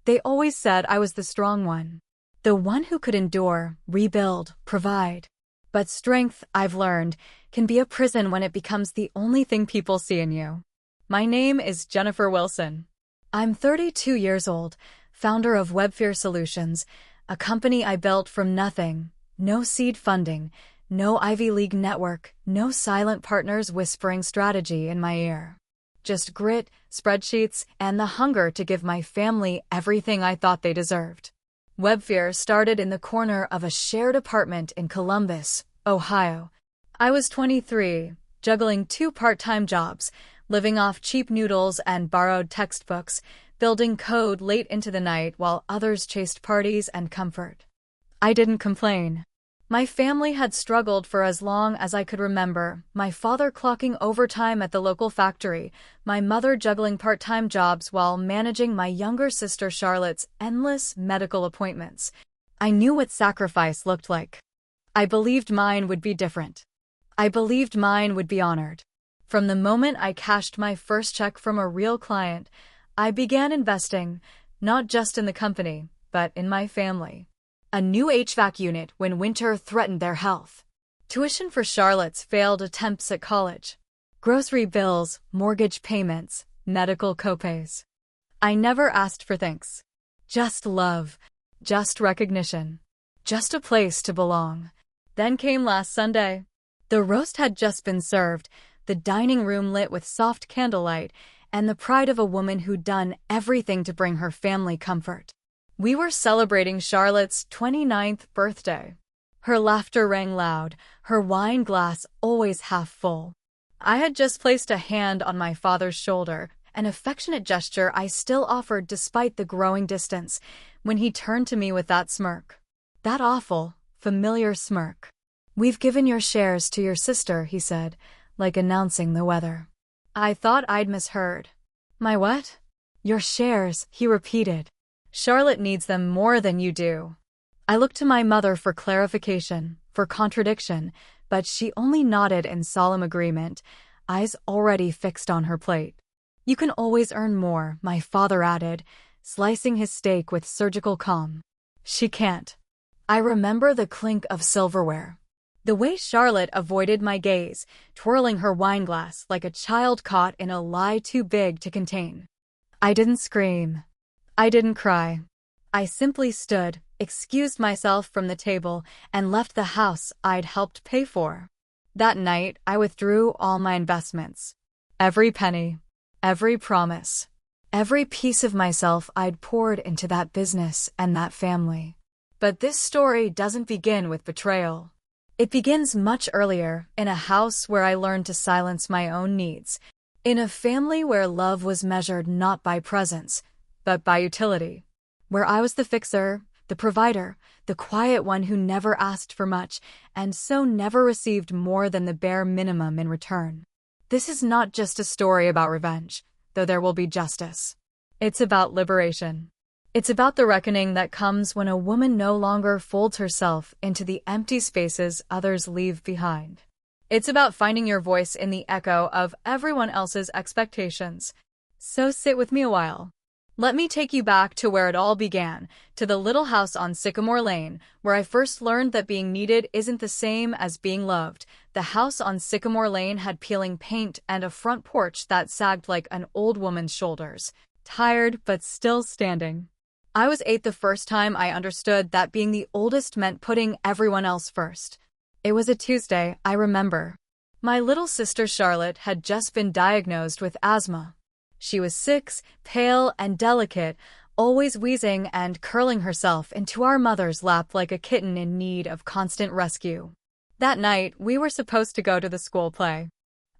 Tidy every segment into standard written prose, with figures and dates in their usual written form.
They always said I was the strong one. The one who could endure, rebuild, provide. But strength, I've learned, can be a prison when it becomes the only thing people see in you. My name is Jennifer Wilson. I'm 32 years old, founder of WebFear Solutions, a company I built from nothing. No seed funding, no Ivy League network, no silent partners whispering strategy in my ear. Just grit, spreadsheets, and the hunger to give my family everything I thought they deserved. WebFear started in the corner of a shared apartment in Columbus, Ohio. I was 23, juggling 2 part-time jobs, living off cheap noodles and borrowed textbooks, building code late into the night while others chased parties and comfort. I didn't complain. My family had struggled for as long as I could remember, my father clocking overtime at the local factory, my mother juggling part-time jobs while managing my younger sister Charlotte's endless medical appointments. I knew what sacrifice looked like. I believed mine would be different. I believed mine would be honored. From the moment I cashed my first check from a real client, I began investing, not just in the company, but in my family. A new HVAC unit when winter threatened their health. Tuition for Charlotte's failed attempts at college. Grocery bills, mortgage payments, medical copays. I never asked for thanks. Just love. Just recognition. Just a place to belong. Then came last Sunday. The roast had just been served, the dining room lit with soft candlelight, and the pride of a woman who'd done everything to bring her family comfort. We were celebrating Charlotte's 29th birthday. Her laughter rang loud, her wine glass always half full. I had just placed a hand on my father's shoulder, an affectionate gesture I still offered despite the growing distance, when he turned to me with that smirk. That awful, familiar smirk. "We've given your shares to your sister," he said, like announcing the weather. I thought I'd misheard. "My what?" "Your shares," he repeated. "Charlotte needs them more than you do." I looked to my mother for clarification, for contradiction, but she only nodded in solemn agreement, eyes already fixed on her plate. "You can always earn more," my father added, slicing his steak with surgical calm. "She can't." I remember the clink of silverware. The way Charlotte avoided my gaze, twirling her wineglass like a child caught in a lie too big to contain. I didn't scream. I didn't cry. I simply stood, excused myself from the table, and left the house I'd helped pay for. That night, I withdrew all my investments. Every penny, every promise, every piece of myself I'd poured into that business and that family. But this story doesn't begin with betrayal. It begins much earlier, in a house where I learned to silence my own needs, in a family where love was measured not by presence, but by utility, where I was the fixer, the provider, the quiet one who never asked for much, and so never received more than the bare minimum in return. This is not just a story about revenge, though there will be justice. It's about liberation. It's about the reckoning that comes when a woman no longer folds herself into the empty spaces others leave behind. It's about finding your voice in the echo of everyone else's expectations. So sit with me a while. Let me take you back to where it all began, to the little house on Sycamore Lane, where I first learned that being needed isn't the same as being loved. The house on Sycamore Lane had peeling paint and a front porch that sagged like an old woman's shoulders, tired but still standing. I was 8 the first time I understood that being the oldest meant putting everyone else first. It was a Tuesday, I remember. My little sister Charlotte had just been diagnosed with asthma. She was 6, pale and delicate, always wheezing and curling herself into our mother's lap like a kitten in need of constant rescue. That night, we were supposed to go to the school play.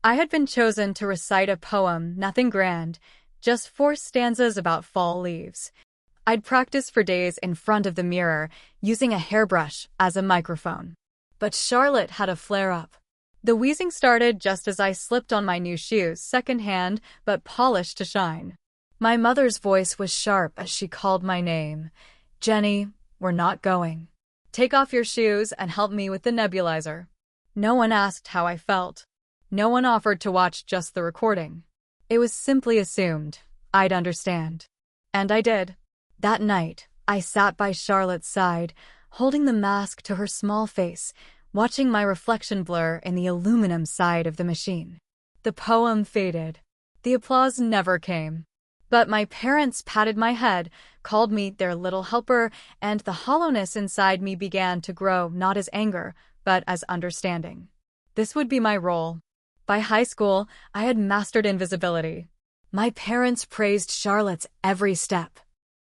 I had been chosen to recite a poem, nothing grand, just 4 stanzas about fall leaves. I'd practiced for days in front of the mirror, using a hairbrush as a microphone. But Charlotte had a flare-up. The wheezing started just as I slipped on my new shoes, second-hand, but polished to shine. My mother's voice was sharp as she called my name. "Jenny, we're not going. Take off your shoes and help me with the nebulizer." No one asked how I felt. No one offered to watch just the recording. It was simply assumed I'd understand. And I did. That night, I sat by Charlotte's side, holding the mask to her small face, watching my reflection blur in the aluminum side of the machine. The poem faded. The applause never came. But my parents patted my head, called me their little helper, and the hollowness inside me began to grow not as anger, but as understanding. This would be my role. By high school, I had mastered invisibility. My parents praised Charlotte's every step.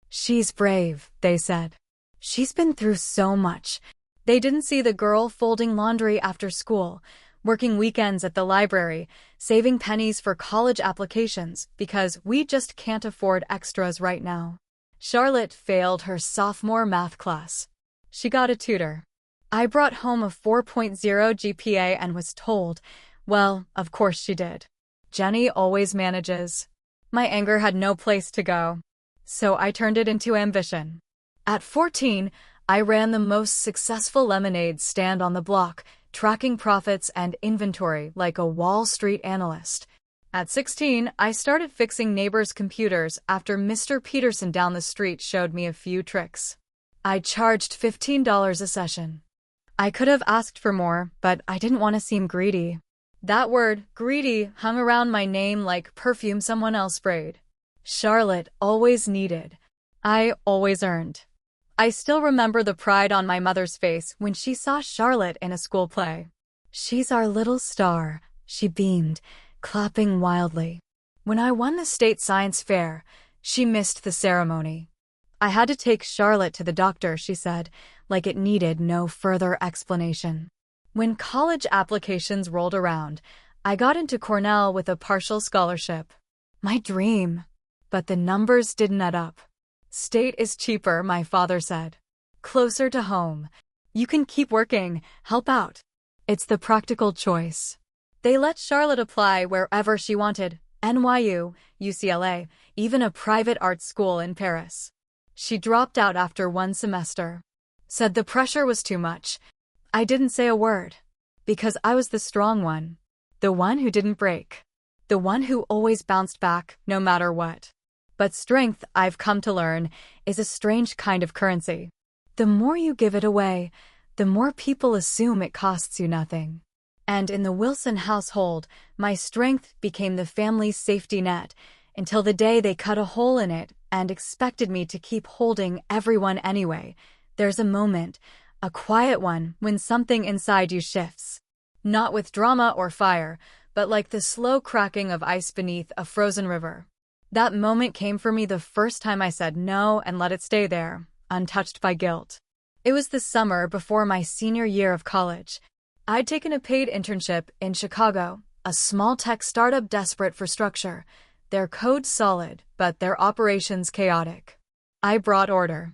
"She's brave," they said. "She's been through so much." They didn't see the girl folding laundry after school, working weekends at the library, saving pennies for college applications because we just can't afford extras right now. Charlotte failed her sophomore math class. She got a tutor. I brought home a 4.0 GPA and was told, well, of course she did. Jenny always manages. My anger had no place to go. So I turned it into ambition. At 14, I ran the most successful lemonade stand on the block, tracking profits and inventory like a Wall Street analyst. At 16, I started fixing neighbors' computers after Mr. Peterson down the street showed me a few tricks. I charged $15 a session. I could have asked for more, but I didn't want to seem greedy. That word, greedy, hung around my name like perfume someone else sprayed. Charlotte always needed. I always earned. I still remember the pride on my mother's face when she saw Charlotte in a school play. "She's our little star," she beamed, clapping wildly. When I won the state science fair, she missed the ceremony. I had to take Charlotte to the doctor, she said, like it needed no further explanation. When college applications rolled around, I got into Cornell with a partial scholarship. My dream. But the numbers didn't add up. "State is cheaper," my father said. "Closer to home. You can keep working, help out." It's the practical choice. They let Charlotte apply wherever she wanted, NYU, UCLA, even a private art school in Paris. She dropped out after one semester. Said the pressure was too much. I didn't say a word. Because I was the strong one. The one who didn't break. The one who always bounced back, no matter what. But strength, I've come to learn, is a strange kind of currency. The more you give it away, the more people assume it costs you nothing. And in the Wilson household, my strength became the family's safety net, until the day they cut a hole in it and expected me to keep holding everyone anyway. There's a moment, a quiet one, when something inside you shifts. Not with drama or fire, but like the slow cracking of ice beneath a frozen river. That moment came for me the first time I said no and let it stay there, untouched by guilt. It was the summer before my senior year of college. I'd taken a paid internship in Chicago, a small tech startup desperate for structure. Their code solid, but their operations chaotic. I brought order.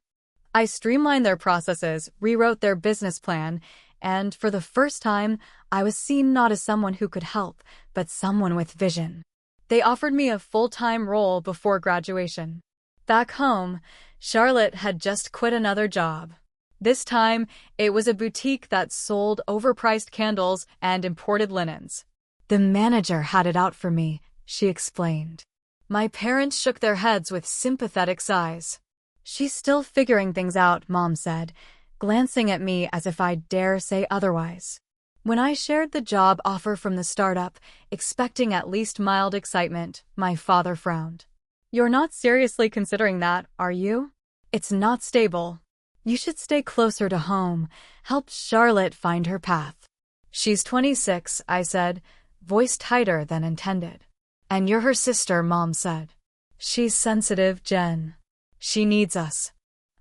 I streamlined their processes, rewrote their business plan, and for the first time, I was seen not as someone who could help, but someone with vision. They offered me a full-time role before graduation. Back home, Charlotte had just quit another job. This time, it was a boutique that sold overpriced candles and imported linens. "The manager had it out for me," she explained. My parents shook their heads with sympathetic sighs. "She's still figuring things out," Mom said, glancing at me as if I'd dare say otherwise. When I shared the job offer from the startup, expecting at least mild excitement, my father frowned. "You're not seriously considering that, are you? It's not stable. You should stay closer to home, help Charlotte find her path." "She's 26, I said, voice tighter than intended. "And you're her sister," Mom said. "She's sensitive, Jen. She needs us."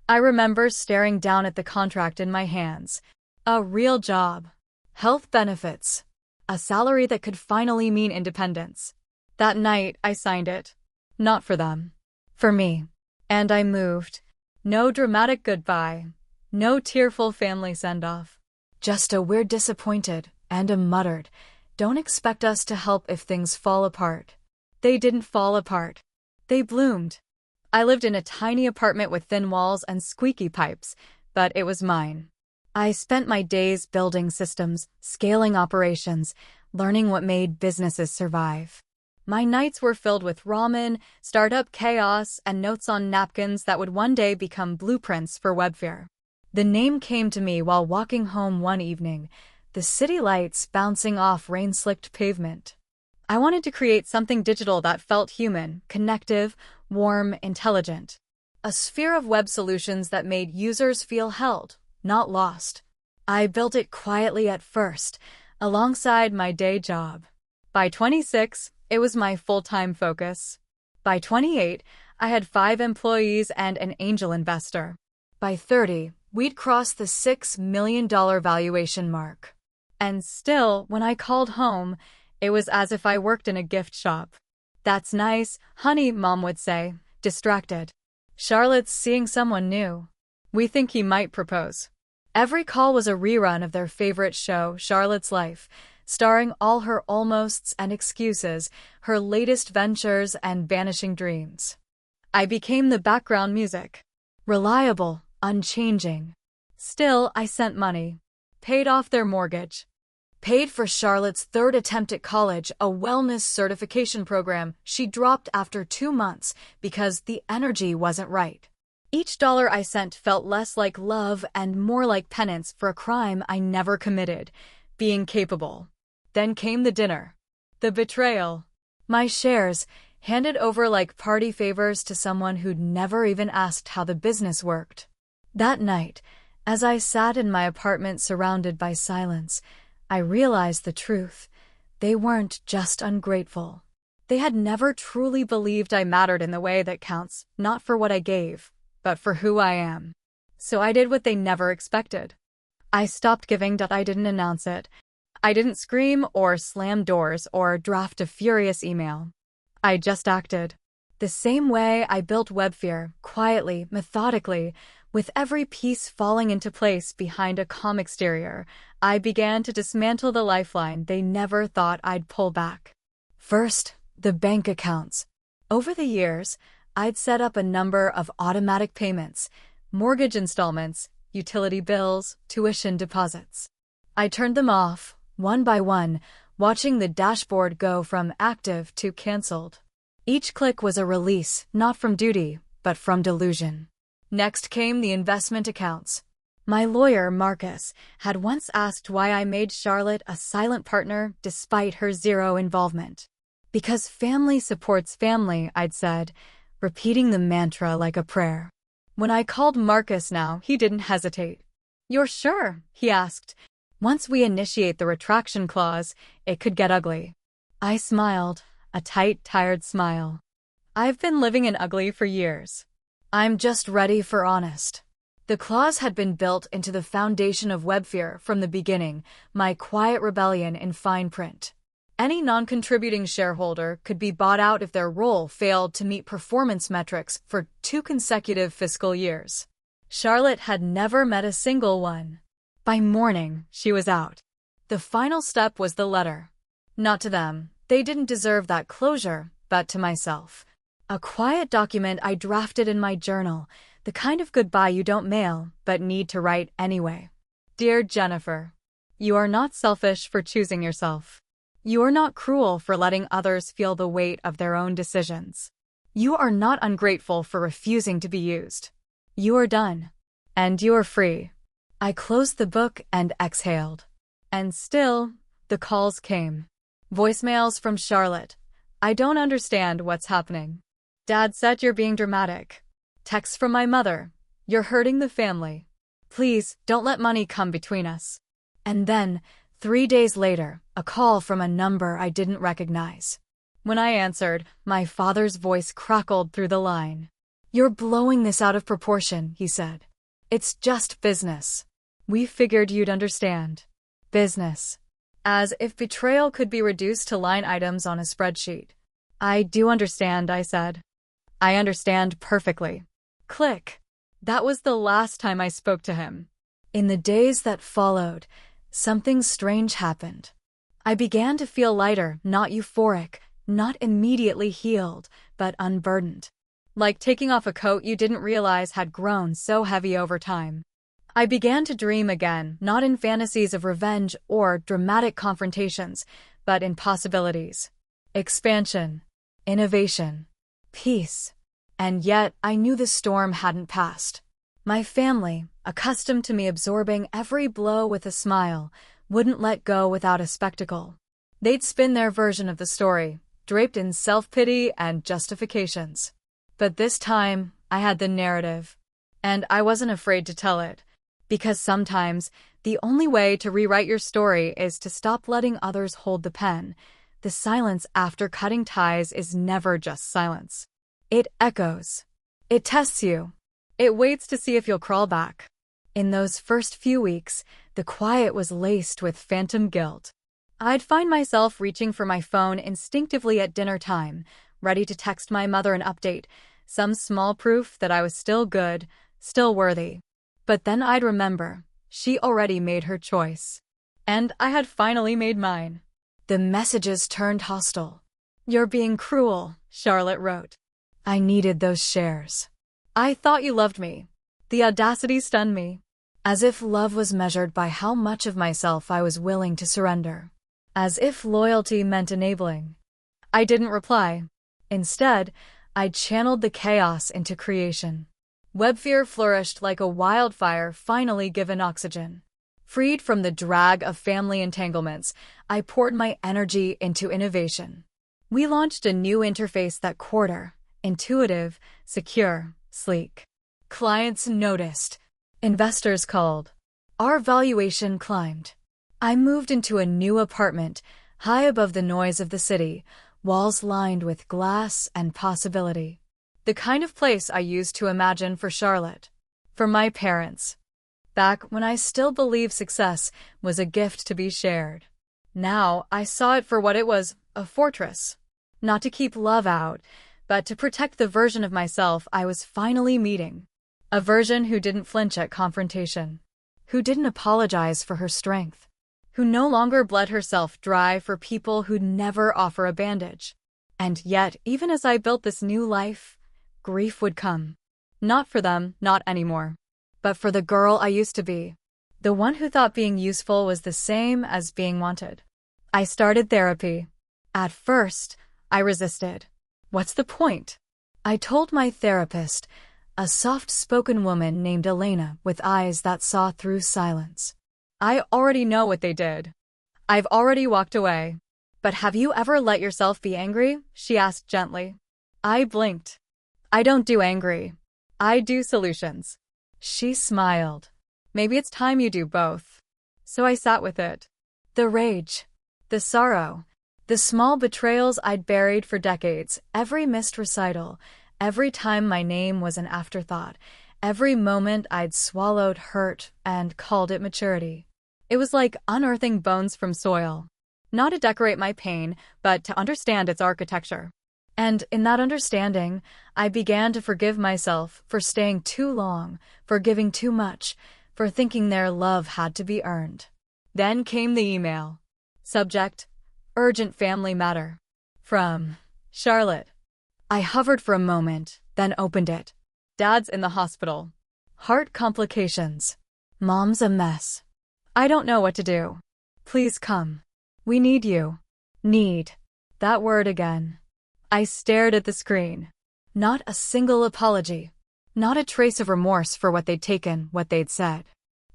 I remember staring down at the contract in my hands. A real job. Health benefits. A salary that could finally mean independence. That night, I signed it. Not for them. For me. And I moved. No dramatic goodbye. No tearful family send-off. Just a we're disappointed, and a muttered, "Don't expect us to help if things fall apart." They didn't fall apart. They bloomed. I lived in a tiny apartment with thin walls and squeaky pipes, but it was mine. I spent my days building systems, scaling operations, learning what made businesses survive. My nights were filled with ramen, startup chaos, and notes on napkins that would one day become blueprints for Webfare. The name came to me while walking home one evening, the city lights bouncing off rain-slicked pavement. I wanted to create something digital that felt human, connective, warm, intelligent. A sphere of web solutions that made users feel held, not lost. I built it quietly at first, alongside my day job. By 26, it was my full-time focus. By 28, I had 5 employees and an angel investor. By 30, we'd crossed the $6 million valuation mark. And still, when I called home, it was as if I worked in a gift shop. "That's nice, honey," Mom would say, distracted. "Charlotte's seeing someone new. We think he might propose." Every call was a rerun of their favorite show, Charlotte's Life, starring all her almosts and excuses, her latest ventures and vanishing dreams. I became the background music. Reliable, unchanging. Still, I sent money. Paid off their mortgage. Paid for Charlotte's 3rd attempt at college, a wellness certification program she dropped after 2 months because the energy wasn't right. Each dollar I sent felt less like love and more like penance for a crime I never committed, being capable. Then came the dinner. The betrayal. My shares, handed over like party favors to someone who'd never even asked how the business worked. That night, as I sat in my apartment surrounded by silence, I realized the truth. They weren't just ungrateful. They had never truly believed I mattered in the way that counts, not for what I gave, but for who I am. So I did what they never expected. I stopped giving. I didn't announce it. I didn't scream or slam doors or draft a furious email. I just acted. The same way I built Webfare, quietly, methodically, with every piece falling into place behind a calm exterior, I began to dismantle the lifeline they never thought I'd pull back. First, the bank accounts. Over the years, I'd set up a number of automatic payments, mortgage installments, utility bills, tuition deposits. I turned them off, one by one, watching the dashboard go from active to canceled. Each click was a release, not from duty, but from delusion. Next came the investment accounts. My lawyer, Marcus, had once asked why I made Charlotte a silent partner despite her zero involvement. Because family supports family, I'd said, repeating the mantra like a prayer. When I called Marcus now, he didn't hesitate. "You're sure?" he asked. "Once we initiate the retraction clause, it could get ugly." I smiled, a tight, tired smile. I've been living in ugly for years. I'm just ready for honest. The clause had been built into the foundation of Webfare from the beginning, my quiet rebellion in fine print. Any non-contributing shareholder could be bought out if their role failed to meet performance metrics for 2 consecutive fiscal years. Charlotte had never met a single one. By morning, she was out. The final step was the letter. Not to them. They didn't deserve that closure, but to myself. A quiet document I drafted in my journal, the kind of goodbye you don't mail, but need to write anyway. Dear Jennifer, you are not selfish for choosing yourself. You are not cruel for letting others feel the weight of their own decisions. You are not ungrateful for refusing to be used. You are done. And you are free. I closed the book and exhaled. And still, the calls came. Voicemails from Charlotte. "I don't understand what's happening. Dad said you're being dramatic." Texts from my mother. "You're hurting the family. Please, don't let money come between us." And then, 3 days later, a call from a number I didn't recognize. When I answered, my father's voice crackled through the line. "You're blowing this out of proportion," he said. "It's just business. We figured you'd understand." Business. As if betrayal could be reduced to line items on a spreadsheet. "I do understand," I said. "I understand perfectly." Click. That was the last time I spoke to him. In the days that followed, something strange happened. I began to feel lighter, not euphoric, not immediately healed, but unburdened. Like taking off a coat you didn't realize had grown so heavy over time. I began to dream again, not in fantasies of revenge or dramatic confrontations, but in possibilities. expansion, innovation, peace. And yet, I knew the storm hadn't passed. My family, accustomed to me absorbing every blow with a smile, wouldn't let go without a spectacle. They'd spin their version of the story, draped in self-pity and justifications. But this time, I had the narrative. And I wasn't afraid to tell it. Because sometimes, the only way to rewrite your story is to stop letting others hold the pen. The silence after cutting ties is never just silence. It echoes. It tests you. It waits to see if you'll crawl back. In those first few weeks, the quiet was laced with phantom guilt. I'd find myself reaching for my phone instinctively at dinner time, ready to text my mother an update, some small proof that I was still good, still worthy. But then I'd remember, she already made her choice. And I had finally made mine. The messages turned hostile. "You're being cruel," Charlotte wrote. I needed those shares. "I thought you loved me." The audacity stunned me. As if love was measured by how much of myself I was willing to surrender. As if loyalty meant enabling. I didn't reply. Instead, I channeled the chaos into creation. Webfear flourished like a wildfire finally given oxygen. Freed from the drag of family entanglements, I poured my energy into innovation. We launched a new interface that quarter, intuitive, secure, sleek. Clients noticed. Investors called. Our valuation climbed. I moved into a new apartment, high above the noise of the city, walls lined with glass and possibility. The kind of place I used to imagine for Charlotte. For my parents. Back when I still believed success was a gift to be shared. Now I saw it for what it was, a fortress. Not to keep love out, but to protect the version of myself I was finally meeting. A version who didn't flinch at confrontation. Who didn't apologize for her strength. Who no longer bled herself dry for people who'd never offer a bandage. And yet, even as I built this new life, grief would come. Not for them, not anymore. But for the girl I used to be. The one who thought being useful was the same as being wanted. I started therapy. At first, I resisted. What's the point? I told my therapist, a soft-spoken woman named Elena with eyes that saw through silence. I already know what they did. I've already walked away. But have you ever let yourself be angry? She asked gently. I blinked. I don't do angry. I do solutions. She smiled. Maybe it's time you do both. So I sat with it. The rage. The sorrow. The small betrayals I'd buried for decades, every missed recital, every time my name was an afterthought, every moment I'd swallowed hurt and called it maturity. It was like unearthing bones from soil. Not to decorate my pain, but to understand its architecture. And in that understanding, I began to forgive myself for staying too long, for giving too much, for thinking their love had to be earned. Then came the email. Subject: Urgent family matter. From Charlotte. I hovered for a moment, then opened it. Dad's in the hospital. Heart complications. Mom's a mess. I don't know what to do. Please come. We need you. Need. That word again. I stared at the screen. Not a single apology. Not a trace of remorse for what they'd taken, what they'd said.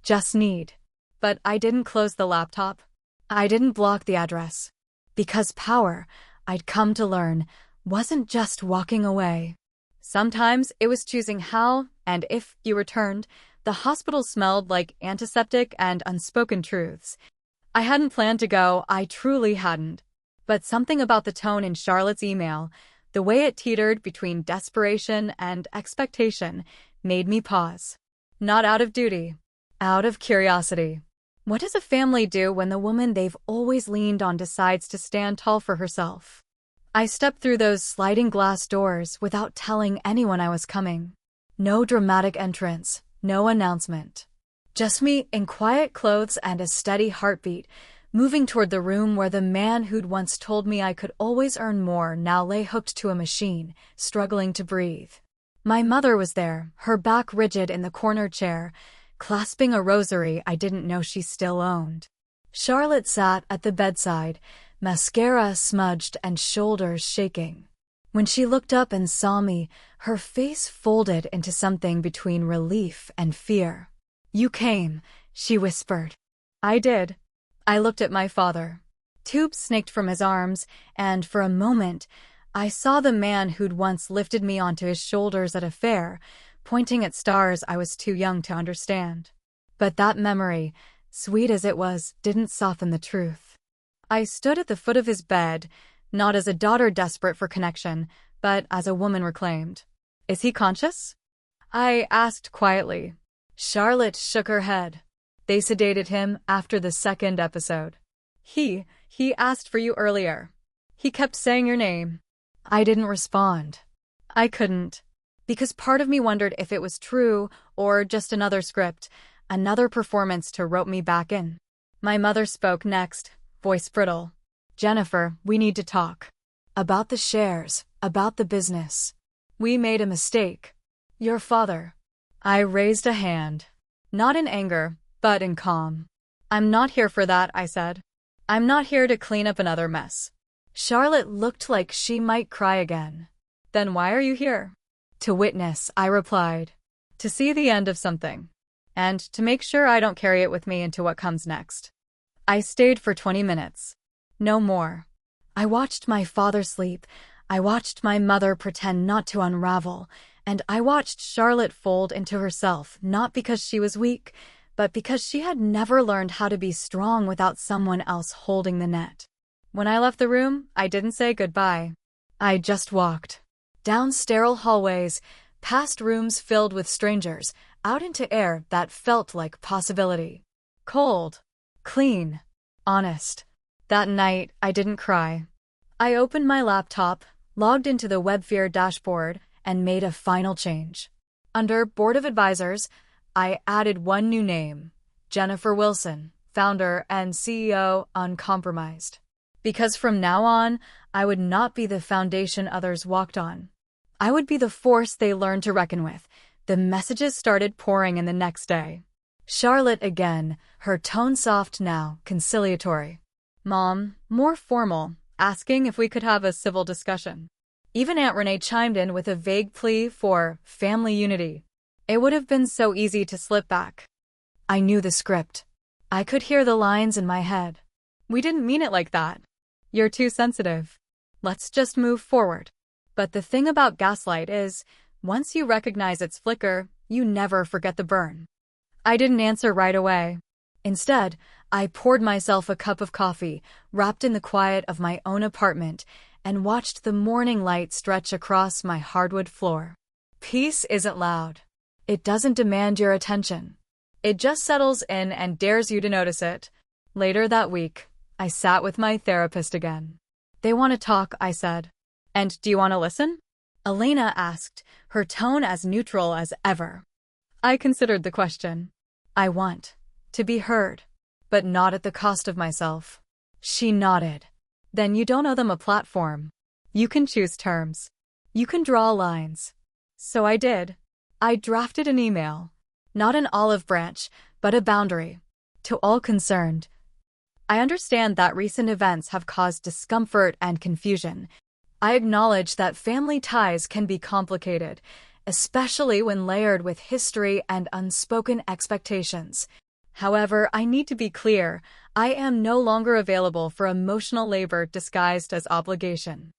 Just need. But I didn't close the laptop. I didn't block the address. Because power, I'd come to learn, wasn't just walking away. Sometimes it was choosing how and if you returned. The hospital smelled like antiseptic and unspoken truths. I hadn't planned to go, I truly hadn't. But something about the tone in Charlotte's email, the way it teetered between desperation and expectation, made me pause. Not out of duty. Out of curiosity. What does a family do when the woman they've always leaned on decides to stand tall for herself? I stepped through those sliding glass doors without telling anyone I was coming. No dramatic entrance, no announcement. Just me in quiet clothes and a steady heartbeat, moving toward the room where the man who'd once told me I could always earn more now lay hooked to a machine, struggling to breathe. My mother was there, her back rigid in the corner chair, clasping a rosary I didn't know she still owned. Charlotte sat at the bedside, mascara smudged and shoulders shaking. When she looked up and saw me, her face folded into something between relief and fear. "You came," she whispered. I did. I looked at my father. Tubes snaked from his arms, and for a moment, I saw the man who'd once lifted me onto his shoulders at a fair, pointing at stars I was too young to understand. But that memory, sweet as it was, didn't soften the truth. I stood at the foot of his bed, not as a daughter desperate for connection, but as a woman reclaimed. "Is he conscious?" I asked quietly. Charlotte shook her head. "They sedated him after the second episode. He asked for you earlier. He kept saying your name." I didn't respond. I couldn't. Because part of me wondered if it was true or just another script, another performance to rope me back in. My mother spoke next, voice brittle. "Jennifer, we need to talk. About the shares, about the business. We made a mistake." "Your father." I raised a hand. Not in anger, but in calm. "I'm not here for that," I said. "I'm not here to clean up another mess." Charlotte looked like she might cry again. "Then why are you here?" "To witness," I replied. "To see the end of something. And to make sure I don't carry it with me into what comes next." I stayed for 20 minutes. No more. I watched my father sleep. I watched my mother pretend not to unravel. And I watched Charlotte fold into herself, not because she was weak, but because she had never learned how to be strong without someone else holding the net. When I left the room, I didn't say goodbye. I just walked. Down sterile hallways, past rooms filled with strangers, out into air that felt like possibility. Cold. Clean. Honest. That night, I didn't cry. I opened my laptop, logged into the WebFear dashboard, and made a final change. Under Board of Advisors, I added one new name, Jennifer Wilson, founder and CEO, Uncompromised. Because from now on, I would not be the foundation others walked on. I would be the force they learned to reckon with. The messages started pouring in the next day. Charlotte again, her tone soft now, conciliatory. Mom, more formal, asking if we could have a civil discussion. Even Aunt Renee chimed in with a vague plea for family unity. It would have been so easy to slip back. I knew the script. I could hear the lines in my head. "We didn't mean it like that. You're too sensitive. Let's just move forward." But the thing about gaslight is, once you recognize its flicker, you never forget the burn. I didn't answer right away. Instead, I poured myself a cup of coffee, wrapped in the quiet of my own apartment, and watched the morning light stretch across my hardwood floor. Peace isn't loud. It doesn't demand your attention. It just settles in and dares you to notice it. Later that week, I sat with my therapist again. "They want to talk," I said. "And do you want to listen?" Elena asked, her tone as neutral as ever. I considered the question. "I want to be heard, but not at the cost of myself." She nodded. "Then you don't owe them a platform. You can choose terms. You can draw lines." So I did. I drafted an email. Not an olive branch, but a boundary. To all concerned. I understand that recent events have caused discomfort and confusion. I acknowledge that family ties can be complicated, especially when layered with history and unspoken expectations. However, I need to be clear, I am no longer available for emotional labor disguised as obligation.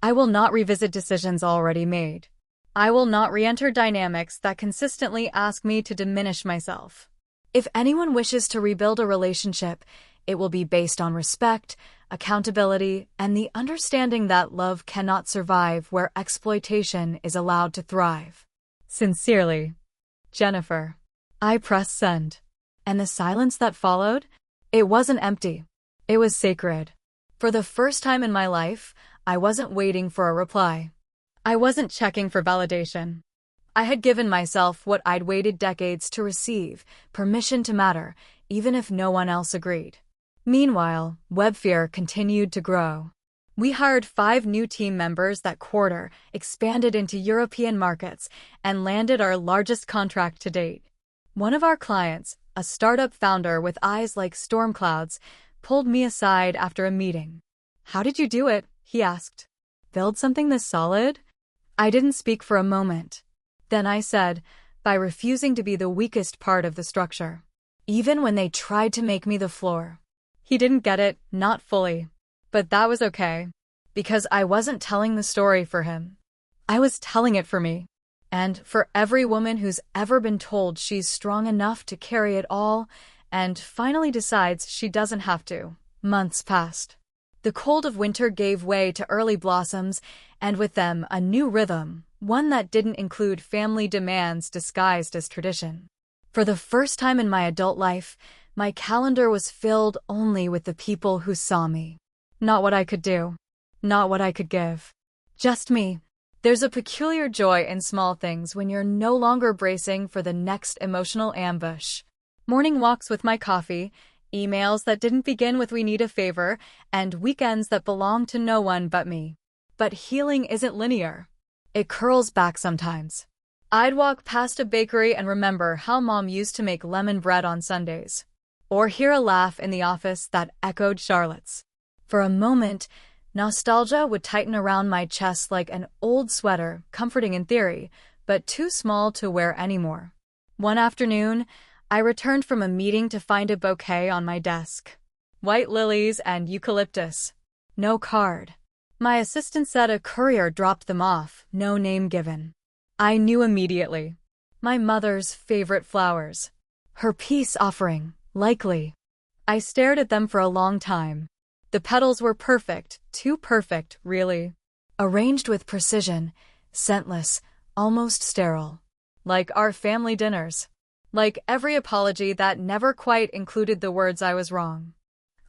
I will not revisit decisions already made. I will not re-enter dynamics that consistently ask me to diminish myself. If anyone wishes to rebuild a relationship, it will be based on respect, accountability, and the understanding that love cannot survive where exploitation is allowed to thrive. Sincerely, Jennifer. I pressed send. And the silence that followed? It wasn't empty. It was sacred. For the first time in my life, I wasn't waiting for a reply. I wasn't checking for validation. I had given myself what I'd waited decades to receive, permission to matter, even if no one else agreed. Meanwhile, WebFear continued to grow. We hired 5 new team members that quarter, expanded into European markets, and landed our largest contract to date. One of our clients, a startup founder with eyes like storm clouds, pulled me aside after a meeting. How did you do it? He asked. Build something this solid? I didn't speak for a moment. Then I said, by refusing to be the weakest part of the structure. Even when they tried to make me the floor. He didn't get it, not fully. But that was okay. Because I wasn't telling the story for him. I was telling it for me. And for every woman who's ever been told she's strong enough to carry it all, and finally decides she doesn't have to. Months passed. The cold of winter gave way to early blossoms, and with them a new rhythm, one that didn't include family demands disguised as tradition. For the first time in my adult life, my calendar was filled only with the people who saw me. Not what I could do. Not what I could give. Just me. There's a peculiar joy in small things when you're no longer bracing for the next emotional ambush. Morning walks with my coffee, emails that didn't begin with "we need a favor," and weekends that belong to no one but me. But healing isn't linear. It curls back sometimes. I'd walk past a bakery and remember how Mom used to make lemon bread on Sundays. Or hear a laugh in the office that echoed Charlotte's. For a moment, nostalgia would tighten around my chest like an old sweater, comforting in theory, but too small to wear anymore. One afternoon, I returned from a meeting to find a bouquet on my desk. White lilies and eucalyptus. No card. My assistant said a courier dropped them off, no name given. I knew immediately. My mother's favorite flowers. Her peace offering, likely. I stared at them for a long time. The petals were perfect, too perfect, really. Arranged with precision, scentless, almost sterile. Like our family dinners. Like every apology that never quite included the words I was wrong.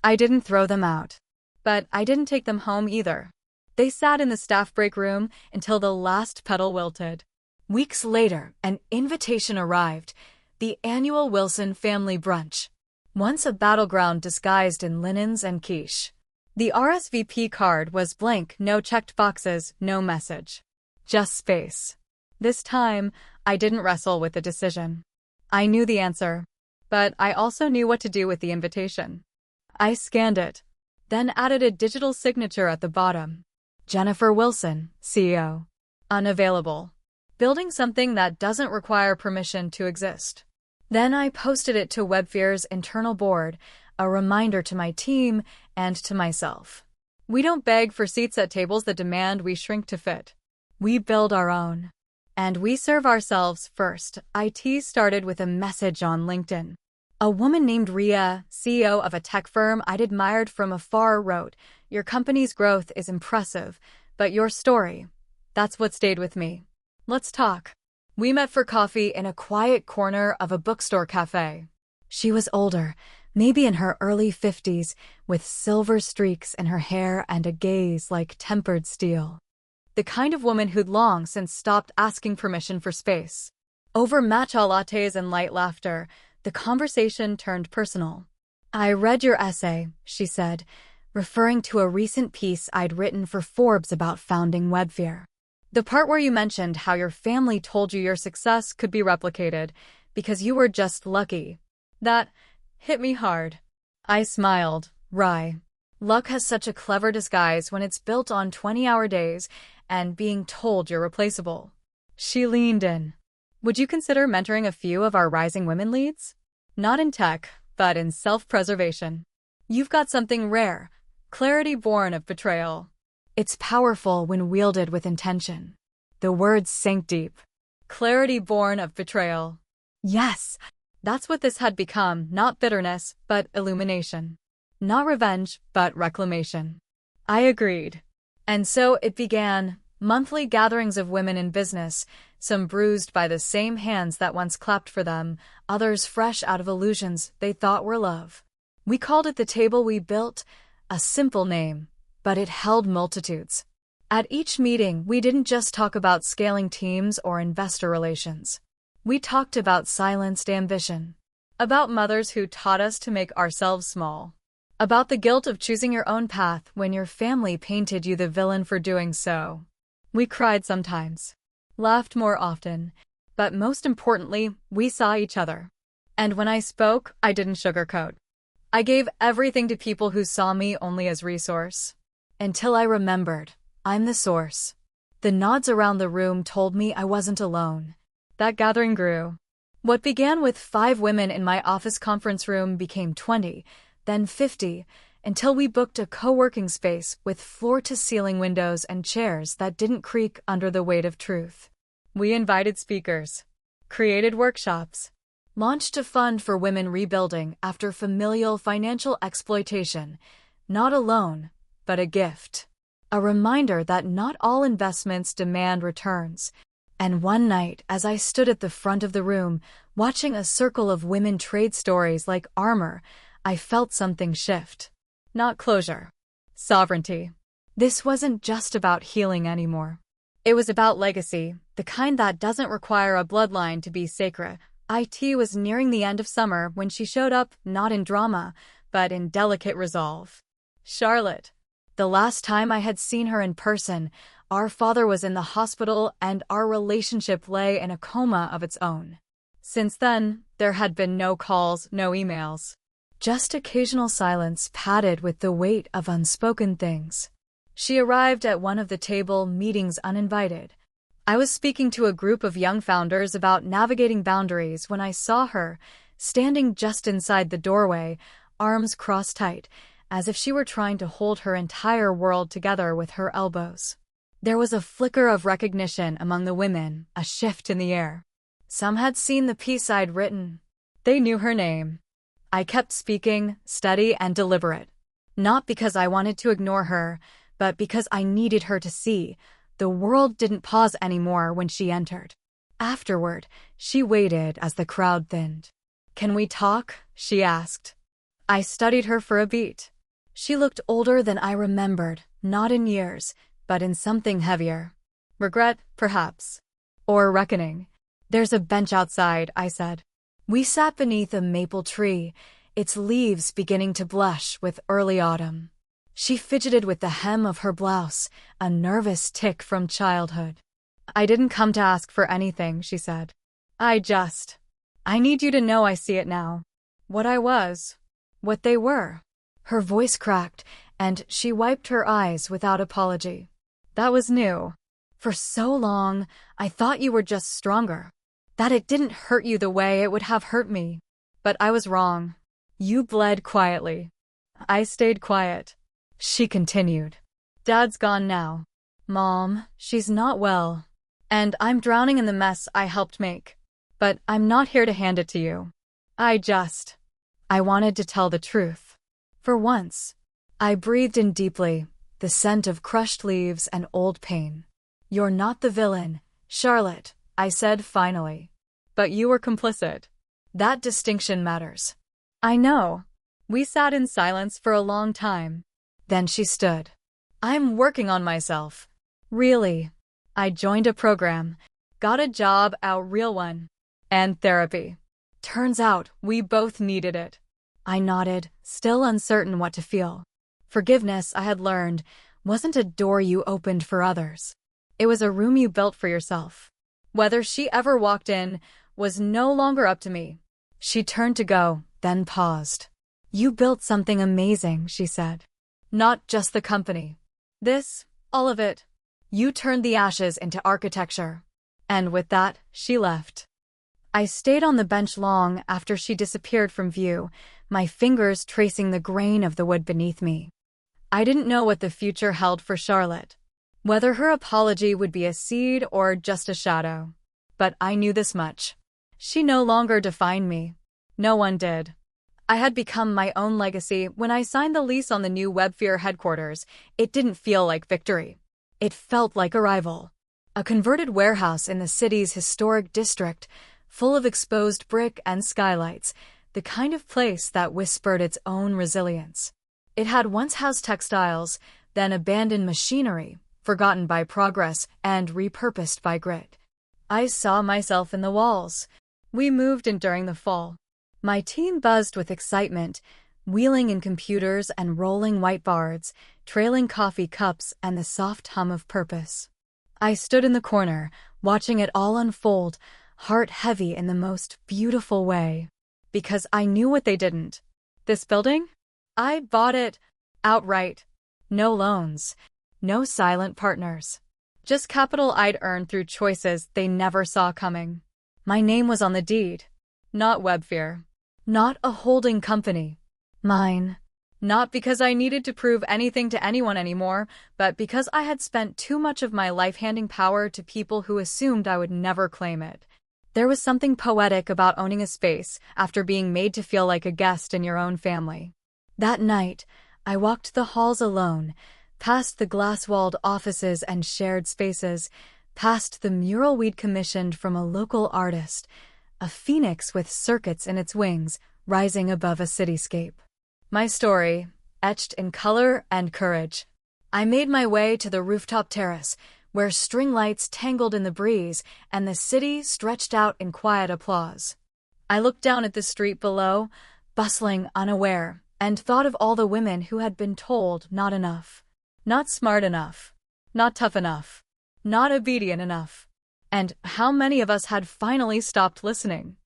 I didn't throw them out. But I didn't take them home either. They sat in the staff break room until the last petal wilted. Weeks later, an invitation arrived. The annual Wilson family brunch. Once a battleground disguised in linens and quiche. The RSVP card was blank, no checked boxes, no message. Just space. This time, I didn't wrestle with the decision. I knew the answer, but I also knew what to do with the invitation. I scanned it, then added a digital signature at the bottom. Jennifer Wilson, CEO. Unavailable. Building something that doesn't require permission to exist. Then I posted it to WebFear's internal board, a reminder to my team and to myself. We don't beg for seats at tables that demand we shrink to fit. We build our own. And we serve ourselves first. IT started with a message on LinkedIn. A woman named Ria, CEO of a tech firm I'd admired from afar, wrote, "Your company's growth is impressive, but your story, that's what stayed with me. Let's talk." We met for coffee in a quiet corner of a bookstore cafe. She was older, maybe in her early 50s, with silver streaks in her hair and a gaze like tempered steel. The kind of woman who'd long since stopped asking permission for space. Over matcha lattes and light laughter, the conversation turned personal. "I read your essay," she said, referring to a recent piece I'd written for Forbes about founding WebFear. "The part where you mentioned how your family told you your success could be replicated because you were just lucky. That hit me hard." I smiled. Wry. Luck has such a clever disguise when it's built on 20-hour days and being told you're replaceable. She leaned in. "Would you consider mentoring a few of our rising women leads? Not in tech, but in self-preservation. You've got something rare, clarity born of betrayal. It's powerful when wielded with intention." The words sank deep. Clarity born of betrayal. Yes, that's what this had become, not bitterness, but illumination. Not revenge, but reclamation. I agreed. And so it began, monthly gatherings of women in business, some bruised by the same hands that once clapped for them, others fresh out of illusions they thought were love. We called it the table we built, a simple name, but it held multitudes. At each meeting, we didn't just talk about scaling teams or investor relations. We talked about silenced ambition. About mothers who taught us to make ourselves small. About the guilt of choosing your own path when your family painted you the villain for doing so. We cried sometimes. Laughed more often. But most importantly, we saw each other. And when I spoke, I didn't sugarcoat. I gave everything to people who saw me only as resource. Until I remembered, I'm the source. The nods around the room told me I wasn't alone. That gathering grew. What began with 5 women in my office conference room became 20, then 50, until we booked a co-working space with floor-to-ceiling windows and chairs that didn't creak under the weight of truth. We invited speakers, created workshops, launched a fund for women rebuilding after familial financial exploitation, not a loan, but a gift. A reminder that not all investments demand returns. And one night, as I stood at the front of the room, watching a circle of women trade stories like armor, I felt something shift. Not closure. Sovereignty. This wasn't just about healing anymore. It was about legacy, the kind that doesn't require a bloodline to be sacred. It was nearing the end of summer when she showed up, not in drama, but in delicate resolve. Charlotte. The last time I had seen her in person, our father was in the hospital and our relationship lay in a coma of its own. Since then, there had been no calls, no emails. Just occasional silence padded with the weight of unspoken things. She arrived at one of the table meetings uninvited. I was speaking to a group of young founders about navigating boundaries when I saw her, standing just inside the doorway, arms crossed tight, as if she were trying to hold her entire world together with her elbows. There was a flicker of recognition among the women, a shift in the air. Some had seen the piece I'd written. They knew her name. I kept speaking, steady and deliberate. Not because I wanted to ignore her, but because I needed her to see. The world didn't pause anymore when she entered. Afterward, she waited as the crowd thinned. "Can we talk?" she asked. I studied her for a beat. She looked older than I remembered, not in years, but in something heavier. Regret, perhaps. Or reckoning. "There's a bench outside," I said. We sat beneath a maple tree, its leaves beginning to blush with early autumn. She fidgeted with the hem of her blouse, a nervous tic from childhood. "I didn't come to ask for anything," she said. I need you to know I see it now. What I was. What they were." Her voice cracked, and she wiped her eyes without apology. "That was new. For so long, I thought you were just stronger. That it didn't hurt you the way it would have hurt me. But I was wrong. You bled quietly. I stayed quiet." She continued. "Dad's gone now. Mom, she's not well. And I'm drowning in the mess I helped make. But I'm not here to hand it to you. I wanted to tell the truth. For once." I breathed in deeply, the scent of crushed leaves and old pain. "You're not the villain, Charlotte," I said finally. "But you were complicit. That distinction matters." "I know." We sat in silence for a long time. Then she stood. "I'm working on myself." "Really?" I joined a program, got a job, a real one, and therapy. Turns out we both needed it. I nodded, still uncertain what to feel. Forgiveness, I had learned, wasn't a door you opened for others. It was a room you built for yourself. Whether she ever walked in was no longer up to me. She turned to go, then paused. "You built something amazing," she said. "Not just the company. All of it. You turned the ashes into architecture." And with that, she left. I stayed on the bench long after she disappeared from view, my fingers tracing the grain of the wood beneath me. I didn't know what the future held for Charlotte, whether her apology would be a seed or just a shadow. But I knew this much. She no longer defined me. No one did. I had become my own legacy. When I signed the lease on the new WebFear headquarters, it didn't feel like victory. It felt like arrival. A converted warehouse in the city's historic district, full of exposed brick and skylights, the kind of place that whispered its own resilience. It had once housed textiles, then abandoned machinery, forgotten by progress and repurposed by grit. I saw myself in the walls. We moved in during the fall. My team buzzed with excitement, wheeling in computers and rolling whiteboards, trailing coffee cups and the soft hum of purpose. I stood in the corner, watching it all unfold, heart heavy in the most beautiful way. Because I knew what they didn't. This building? I bought it outright. No loans. No silent partners. Just capital I'd earned through choices they never saw coming. My name was on the deed. Not Webfear. Not a holding company. Mine. Not because I needed to prove anything to anyone anymore, but because I had spent too much of my life handing power to people who assumed I would never claim it. There was something poetic about owning a space after being made to feel like a guest in your own family. That night, I walked the halls alone, past the glass-walled offices and shared spaces, past the mural we'd commissioned from a local artist, a phoenix with circuits in its wings, rising above a cityscape. My story, etched in color and courage. I made my way to the rooftop terrace, where string lights tangled in the breeze and the city stretched out in quiet applause. I looked down at the street below, bustling, unaware, and thought of all the women who had been told not enough. Not smart enough. Not tough enough. Not obedient enough. And how many of us had finally stopped listening?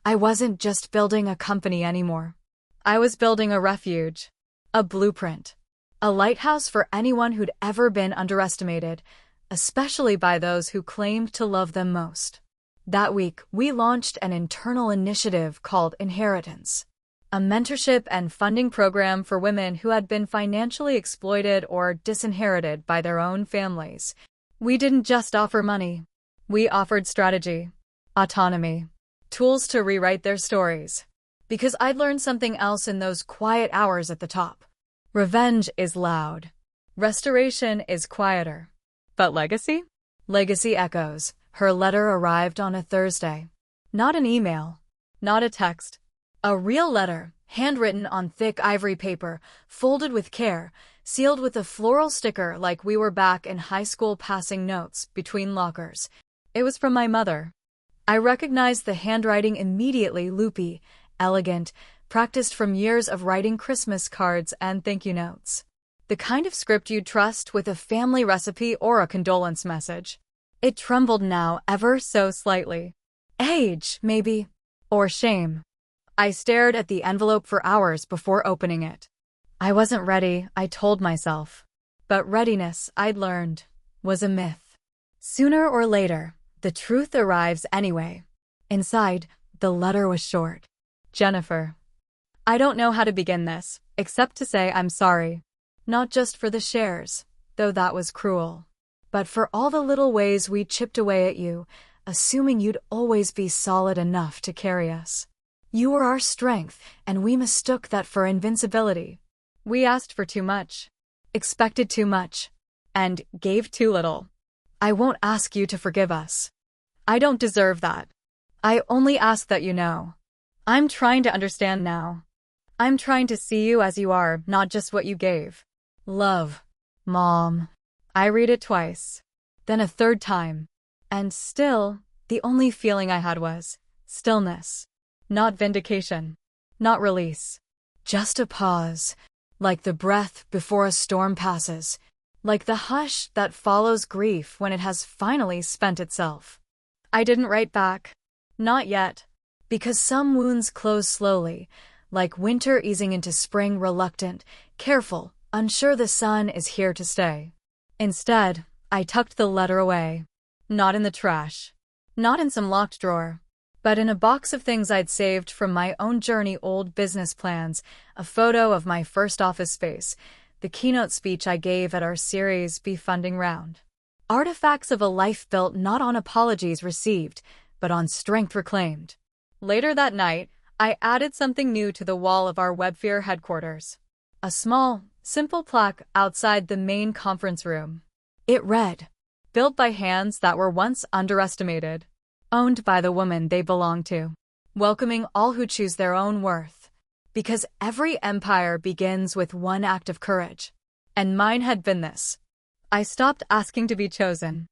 I wasn't just building a company anymore. I was building a refuge, a blueprint, a lighthouse for anyone who'd ever been underestimated, especially by those who claimed to love them most. That week, we launched an internal initiative called Inheritance, a mentorship and funding program for women who had been financially exploited or disinherited by their own families. We didn't just offer money. We offered strategy, autonomy, tools to rewrite their stories. Because I'd learned something else in those quiet hours at the top. Revenge is loud. Restoration is quieter. But legacy? Legacy echoes. Her letter arrived on a Thursday. Not an email. Not a text. A real letter, handwritten on thick ivory paper, folded with care, sealed with a floral sticker like we were back in high school passing notes between lockers. It was from my mother. I recognized the handwriting immediately, loopy, elegant, practiced from years of writing Christmas cards and thank you notes. The kind of script you'd trust with a family recipe or a condolence message. It trembled now ever so slightly. Age, maybe. Or shame. I stared at the envelope for hours before opening it. I wasn't ready, I told myself. But readiness, I'd learned, was a myth. Sooner or later, the truth arrives anyway. Inside, the letter was short. Jennifer. I don't know how to begin this, except to say I'm sorry. Not just for the shares, though that was cruel. But for all the little ways we chipped away at you, assuming you'd always be solid enough to carry us. You were our strength, and we mistook that for invincibility. We asked for too much, expected too much, and gave too little. I won't ask you to forgive us. I don't deserve that. I only ask that you know. I'm trying to understand now. I'm trying to see you as you are, not just what you gave. Love. Mom. I read it twice. Then a third time. And still, the only feeling I had was stillness. Not vindication. Not release. Just a pause. Like the breath before a storm passes. Like the hush that follows grief when it has finally spent itself. I didn't write back. Not yet. Because some wounds close slowly, like winter easing into spring, reluctant, careful, unsure the sun is here to stay. Instead, I tucked the letter away. Not in the trash. Not in some locked drawer. But in a box of things I'd saved from my own journey, old business plans, a photo of my first office space, the keynote speech I gave at our Series B funding round. Artifacts of a life built not on apologies received, but on strength reclaimed. Later that night, I added something new to the wall of our Webfear headquarters. A small, simple plaque outside the main conference room. It read, "Built by hands that were once underestimated. Owned by the woman they belong to. Welcoming all who choose their own worth. Because every empire begins with one act of courage. And mine had been this. I stopped asking to be chosen.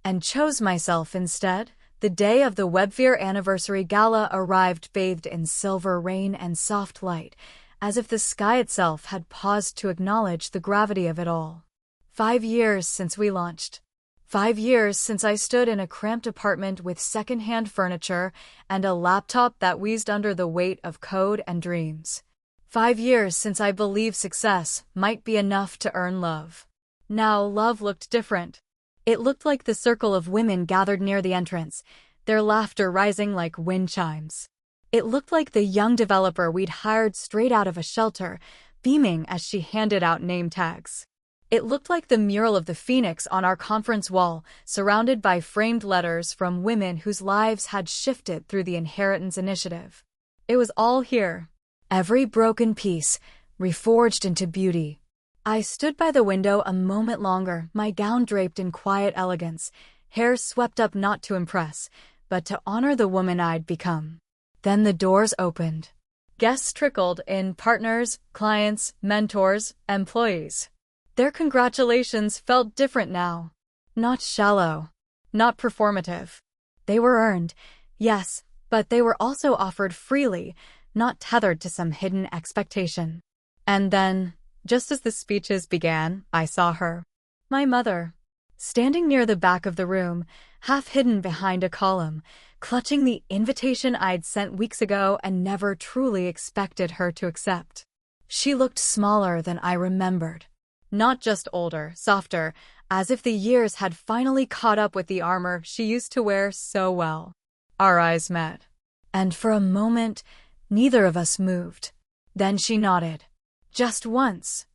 And chose myself instead. The day of the Webfear anniversary gala arrived bathed in silver rain and soft light, as if the sky itself had paused to acknowledge the gravity of it all. 5 years since we launched. 5 years since I stood in a cramped apartment with second-hand furniture and a laptop that wheezed under the weight of code and dreams. 5 years since I believed success might be enough to earn love. Now love looked different. It looked like the circle of women gathered near the entrance, their laughter rising like wind chimes. It looked like the young developer we'd hired straight out of a shelter, beaming as she handed out name tags. It looked like the mural of the phoenix on our conference wall, surrounded by framed letters from women whose lives had shifted through the Inheritance Initiative. It was all here. Every broken piece, reforged into beauty. I stood by the window a moment longer, my gown draped in quiet elegance, hair swept up not to impress, but to honor the woman I'd become. Then the doors opened. Guests trickled in, partners, clients, mentors, employees. Their congratulations felt different now. Not shallow. Not performative. They were earned, yes, but they were also offered freely, not tethered to some hidden expectation. And then, just as the speeches began, I saw her. My mother. Standing near the back of the room, half hidden behind a column, clutching the invitation I'd sent weeks ago and never truly expected her to accept. She looked smaller than I remembered. Not just older, softer, as if the years had finally caught up with the armor she used to wear so well. Our eyes met. And for a moment, neither of us moved. Then she nodded. Just once.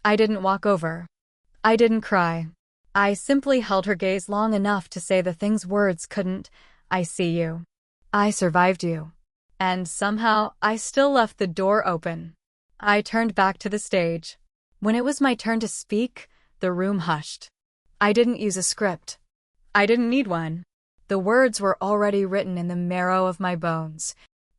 I didn't walk over. I didn't cry. I simply held her gaze long enough to say the things words couldn't. I see you. I survived you. And somehow, I still left the door open. I turned back to the stage. When it was my turn to speak, the room hushed. I didn't use a script. I didn't need one. The words were already written in the marrow of my bones.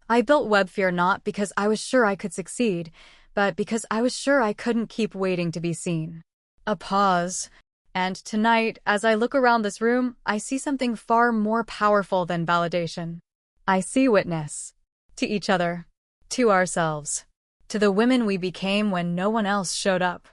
I built WebFear not because I was sure I could succeed, but because I was sure I couldn't keep waiting to be seen. A pause. And tonight, as I look around this room, I see something far more powerful than validation. I see witness. To each other. To ourselves. To the women we became when no one else showed up.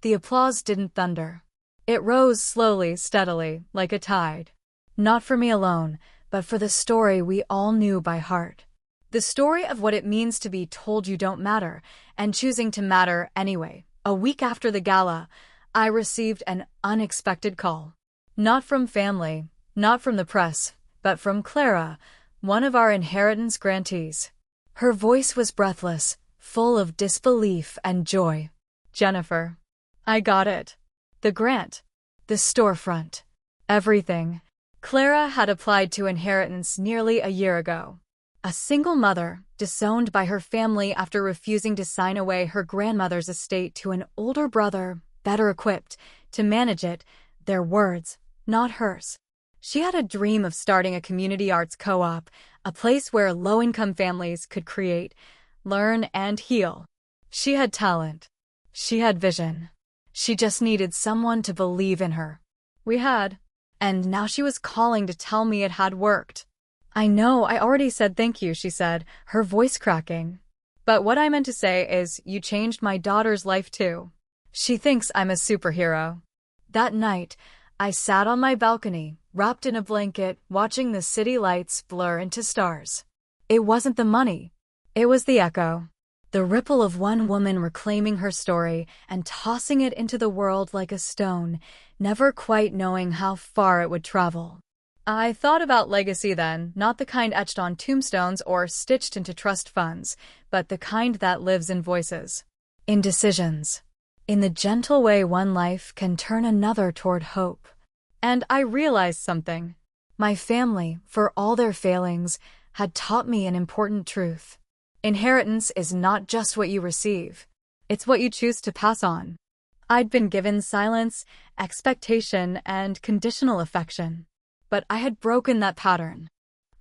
The applause didn't thunder. It rose slowly, steadily, like a tide. Not for me alone, but for the story we all knew by heart. The story of what it means to be told you don't matter, and choosing to matter anyway. A week after the gala, I received an unexpected call. Not from family, not from the press, but from Clara, one of our inheritance grantees. Her voice was breathless, full of disbelief and joy. Jennifer. I got it. The grant. The storefront. Everything. Clara had applied to inheritance nearly a year ago. A single mother, disowned by her family after refusing to sign away her grandmother's estate to an older brother, better equipped to manage it, their words, not hers. She had a dream of starting a community arts co-op, a place where low-income families could create, learn, and heal. She had talent. She had vision. She just needed someone to believe in her. We had. And now she was calling to tell me it had worked. I know, I already said thank you, she said, her voice cracking. But what I meant to say is, you changed my daughter's life too. She thinks I'm a superhero. That night, I sat on my balcony, wrapped in a blanket, watching the city lights blur into stars. It wasn't the money. It was the echo. The ripple of one woman reclaiming her story and tossing it into the world like a stone, never quite knowing how far it would travel. I thought about legacy then, not the kind etched on tombstones or stitched into trust funds, but the kind that lives in voices. In decisions. In the gentle way one life can turn another toward hope. And I realized something. My family, for all their failings, had taught me an important truth. Inheritance is not just what you receive. It's what you choose to pass on. I'd been given silence, expectation, and conditional affection. But I had broken that pattern.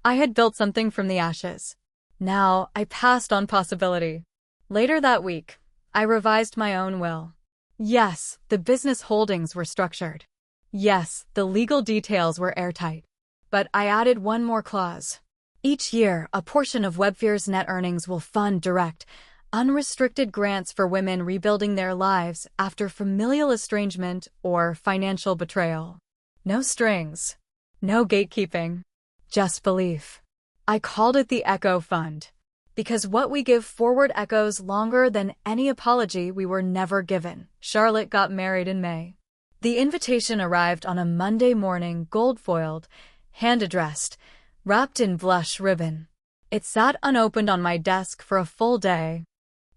I had built something from the ashes. Now, I passed on possibility. Later that week, I revised my own will. Yes, the business holdings were structured. Yes, the legal details were airtight. But I added one more clause. Each year, a portion of WebFear's net earnings will fund direct, unrestricted grants for women rebuilding their lives after familial estrangement or financial betrayal. No strings. No gatekeeping. Just belief. I called it the Echo Fund. Because what we give forward echoes longer than any apology we were never given. Charlotte got married in May. The invitation arrived on a Monday morning, gold-foiled, hand-addressed, wrapped in blush ribbon. It sat unopened on my desk for a full day.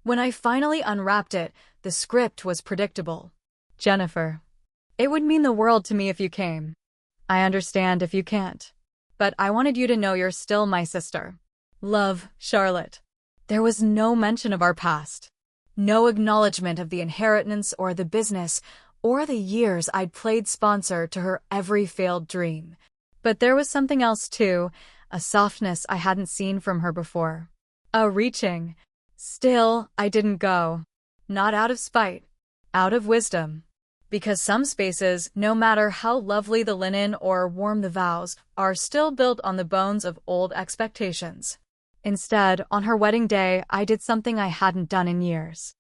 When I finally unwrapped it, the script was predictable. Jennifer, it would mean the world to me if you came. I understand if you can't. But I wanted you to know you're still my sister. Love, Charlotte. There was no mention of our past. No acknowledgement of the inheritance or the business or the years I'd played sponsor to her every failed dream. But there was something else too, a softness I hadn't seen from her before. A reaching. Still, I didn't go. Not out of spite. Out of wisdom. Because some spaces, no matter how lovely the linen or warm the vows, are still built on the bones of old expectations. Instead, on her wedding day, I did something I hadn't done in years.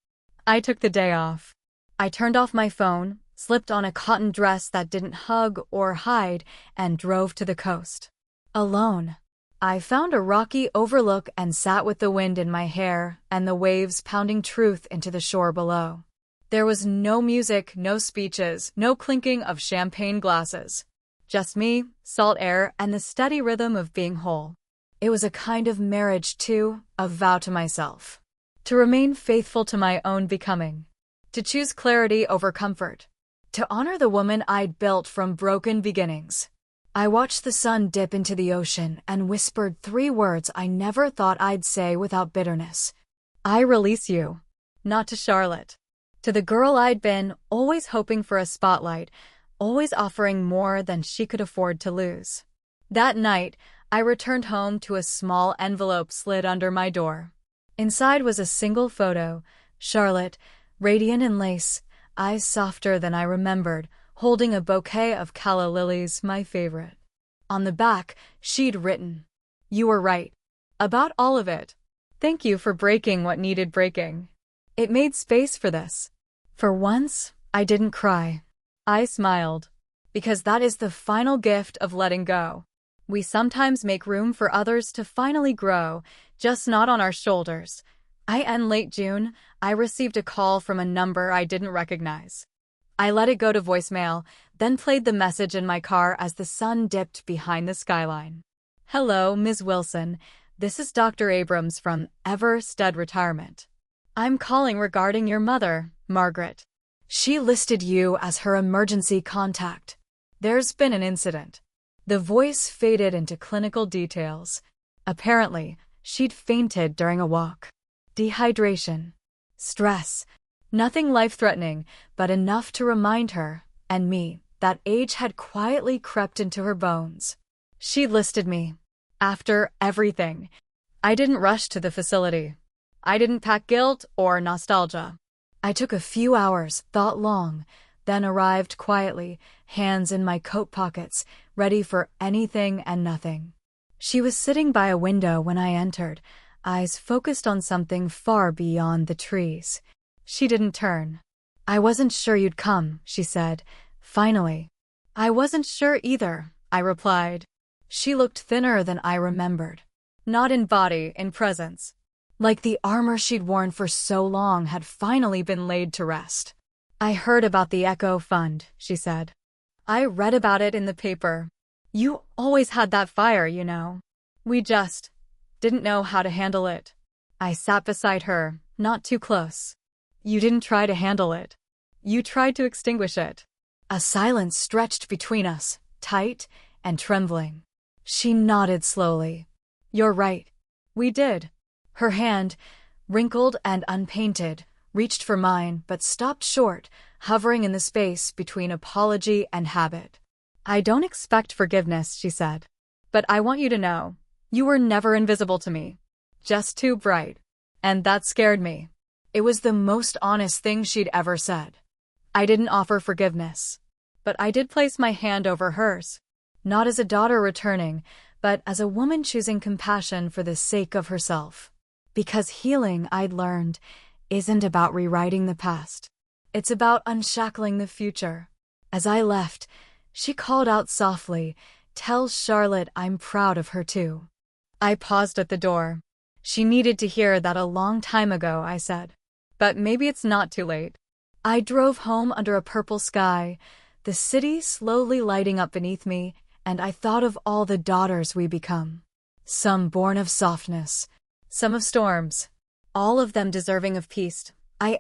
I took the day off. I turned off my phone, slipped on a cotton dress that didn't hug or hide, and drove to the coast. Alone. I found a rocky overlook and sat with the wind in my hair and the waves pounding truth into the shore below. There was no music, no speeches, no clinking of champagne glasses. Just me, salt air, and the steady rhythm of being whole. It was a kind of marriage too, a vow to myself. To remain faithful to my own becoming. To choose clarity over comfort. To honor the woman I'd built from broken beginnings. I watched the sun dip into the ocean and whispered 3 words I never thought I'd say without bitterness. I release you. Not to Charlotte. To the girl I'd been, always hoping for a spotlight, always offering more than she could afford to lose. That night, I returned home to a small envelope slid under my door. Inside was a single photo, Charlotte, radiant in lace, eyes softer than I remembered, holding a bouquet of calla lilies, my favorite. On the back, she'd written, "You were right. About all of it. Thank you for breaking what needed breaking." It made space for this. For once, I didn't cry. I smiled. Because that is the final gift of letting go. We sometimes make room for others to finally grow, just not on our shoulders. In late June, I received a call from a number I didn't recognize. I let it go to voicemail, then played the message in my car as the sun dipped behind the skyline. "Hello, Ms. Wilson. This is Dr. Abrams from Everstead Retirement. I'm calling regarding your mother, Margaret. She listed you as her emergency contact. There's been an incident." The voice faded into clinical details. Apparently, she'd fainted during a walk. Dehydration. Stress. Nothing life-threatening, but enough to remind her, and me, that age had quietly crept into her bones. She listed me. After everything. I didn't rush to the facility. I didn't pack guilt or nostalgia. I took a few hours, thought long, then arrived quietly, hands in my coat pockets, ready for anything and nothing. She was sitting by a window when I entered, eyes focused on something far beyond the trees. She didn't turn. "I wasn't sure you'd come," she said, finally. "I wasn't sure either," I replied. She looked thinner than I remembered. Not in body, in presence. Like the armor she'd worn for so long had finally been laid to rest. "I heard about the Echo Fund," she said. "I read about it in the paper. You always had that fire, you know. We just didn't know how to handle it." I sat beside her, not too close. "You didn't try to handle it. You tried to extinguish it." A silence stretched between us, tight and trembling. She nodded slowly. "You're right. We did." Her hand, wrinkled and unpainted, reached for mine but stopped short, hovering in the space between apology and habit. "I don't expect forgiveness," she said. "But I want you to know, you were never invisible to me. Just too bright. And that scared me." It was the most honest thing she'd ever said. I didn't offer forgiveness. But I did place my hand over hers. Not as a daughter returning, but as a woman choosing compassion for the sake of herself. Because healing, I'd learned, isn't about rewriting the past. It's about unshackling the future. As I left, she called out softly, "Tell Charlotte I'm proud of her too." I paused at the door. She needed to hear that a long time ago, I said. But maybe it's not too late. I drove home under a purple sky, the city slowly lighting up beneath me, and I thought of all the daughters we become. Some born of softness, some of storms, all of them deserving of peace.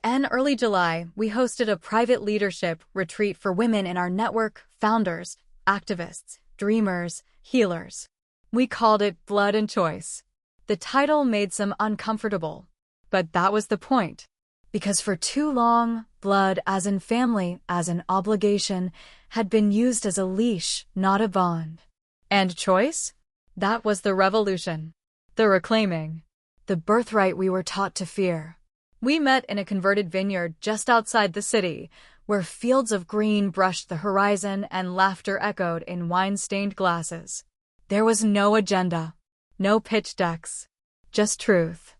In early July, we hosted a private leadership retreat for women in our network, founders, activists, dreamers, healers. We called it Blood and Choice. The title made some uncomfortable, but that was the point. Because for too long, blood, as in family, as an obligation, had been used as a leash, not a bond. And choice? That was the revolution. The reclaiming. The birthright we were taught to fear. We met in a converted vineyard just outside the city, where fields of green brushed the horizon and laughter echoed in wine-stained glasses. There was no agenda, no pitch decks, just truth.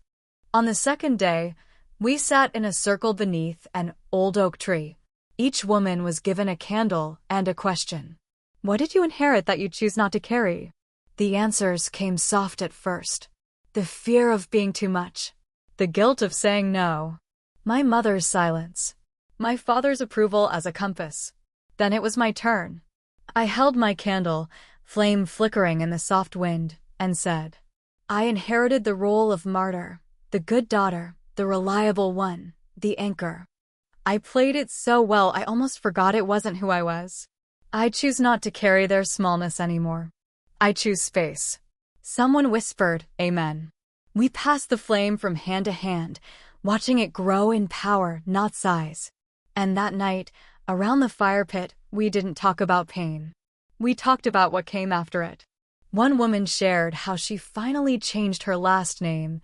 On the second day, we sat in a circle beneath an old oak tree. Each woman was given a candle and a question. What did you inherit that you choose not to carry? The answers came soft at first. The fear of being too much. The guilt of saying no. My mother's silence. My father's approval as a compass. Then it was my turn. I held my candle, flame flickering in the soft wind, and said, I inherited the role of martyr, the good daughter, the reliable one, the anchor. I played it so well I almost forgot it wasn't who I was. I choose not to carry their smallness anymore. I choose space. Someone whispered, Amen. We passed the flame from hand to hand, watching it grow in power, not size. And that night, around the fire pit, we didn't talk about pain. We talked about what came after it. One woman shared how she finally changed her last name,